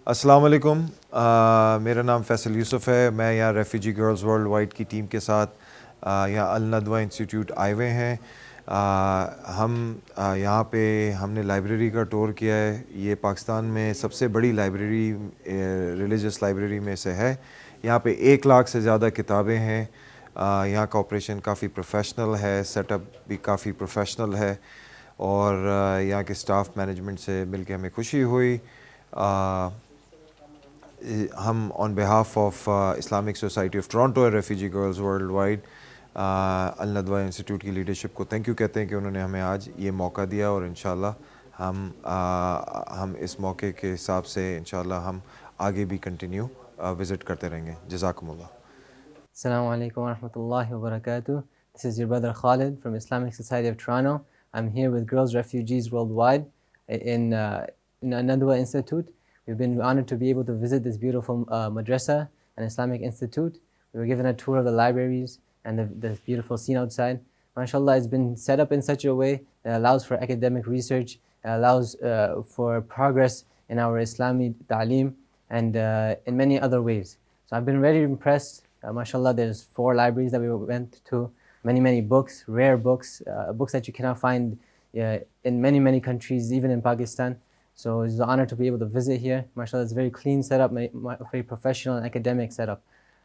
السلام علیکم. میرا نام فیصل یوسف ہے. میں یہاں ریفیوجی گرلز ورلڈ وائڈ کی ٹیم کے ساتھ یہاں الندوہ انسٹیٹیوٹ آئے ہوئے ہیں. ہم یہاں پہ ہم نے لائبریری کا ٹور کیا ہے. یہ پاکستان میں سب سے بڑی لائبریری ریلیجس لائبریری میں سے ہے. یہاں پہ 1 لاکھ سے زیادہ کتابیں ہیں. یہاں کا آپریشن کافی پروفیشنل ہے, سیٹ اپ بھی کافی پروفیشنل ہے, اور یہاں کے اسٹاف مینجمنٹ سے مل کے ہمیں خوشی ہوئی. ہم on behalf of Islamic Society of Toronto اور Refugee Girls Worldwide Al Nadwa Institute کی لیڈرشپ کو تھینک یو کہتے ہیں کہ انہوں نے ہمیں آج یہ موقع دیا, اور انشاءاللہ ہم اس موقع کے حساب سے انشاءاللہ ہم آگے بھی کنٹینیو وزٹ کرتے رہیں گے. جزاکم اللہ. السلام علیکم ورحمۃ اللہ وبرکاتہ. This is your brother Khalid from Islamic Society of Toronto. I'm here with Girls Refugees Worldwide in Al-Nadwa Institute. We've been honored to be able to visit this beautiful madrasa and Islamic institute. We were given a tour of the libraries and the beautiful scene outside. MashaAllah, it's been set up in such a way that allows for academic research, allows for progress in our Islami ta'aleem, and in many other ways. So I've been very impressed. MashaAllah, there's 4 libraries that we went to, many books, rare books, books that you cannot find in many countries, even in Pakistan. So it's an honor to be able to visit here. MashaAllah, it's a very clean setup, very professional and academic setup.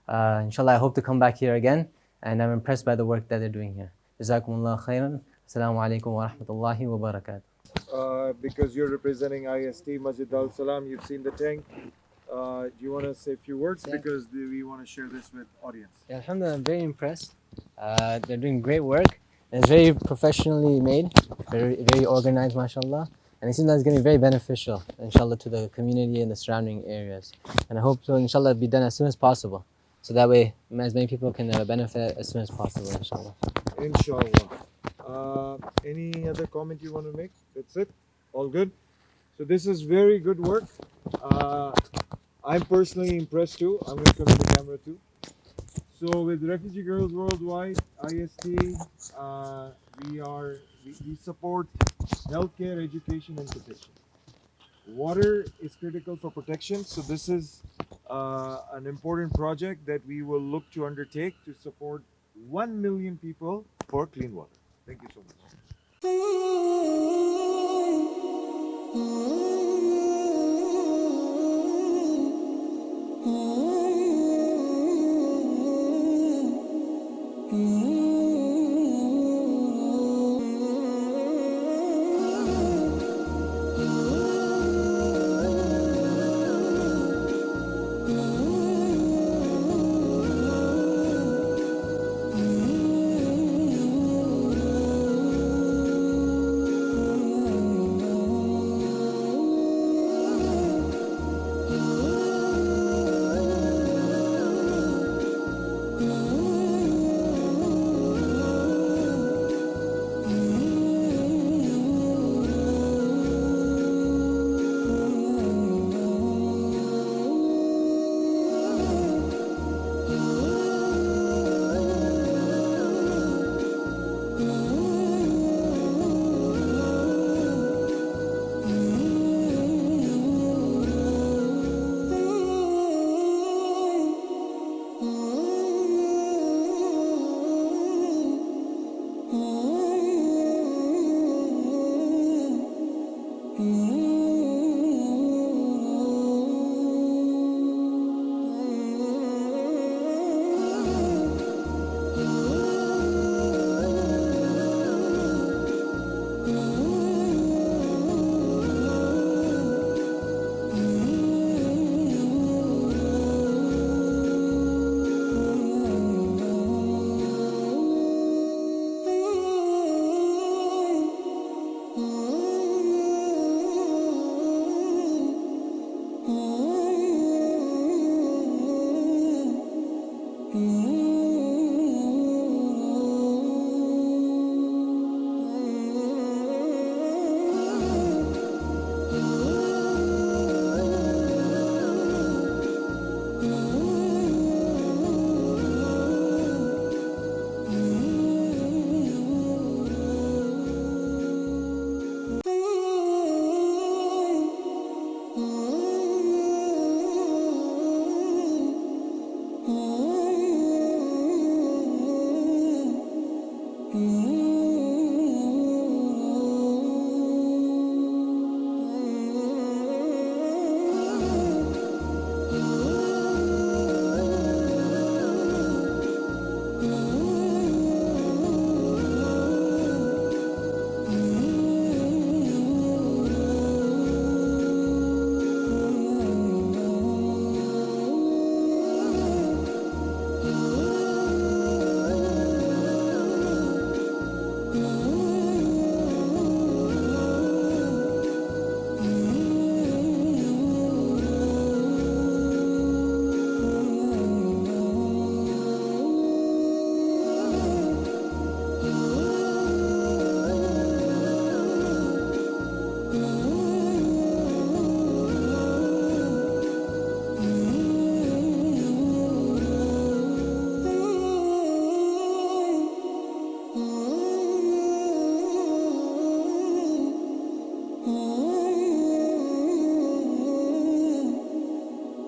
Inshallah, I hope to come back here again, and I'm impressed by the work that they're doing here. Jazakumullah khairan. Assalamu alaikum wa rahmatullahi wa barakatuh. Because you're representing IST, Masjid Daralaslam, you've seen the tank. Do you want to say a few words? Yeah. Because we want to share this with audience. Yeah, alhamdulillah, I'm very impressed. They're doing great work. And it's very professionally made, very organized, mashallah. And it seems that it's going to be very beneficial, inshallah, to the community and the surrounding areas. And I hope so, inshallah, it'll be done as soon as possible. So that way, as many people can benefit as soon as possible, inshallah. Inshallah. Any other comment you want to make? That's it? All good? So this is very good work. I'm personally impressed too. I'm going to come to the camera too. So with Refugee Girls Worldwide, IST, we support healthcare, education and protection. Water is critical for protection, so this is an important project that we will look to undertake to support 1 million people for clean water. Thank you so much.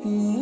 Mm-hmm.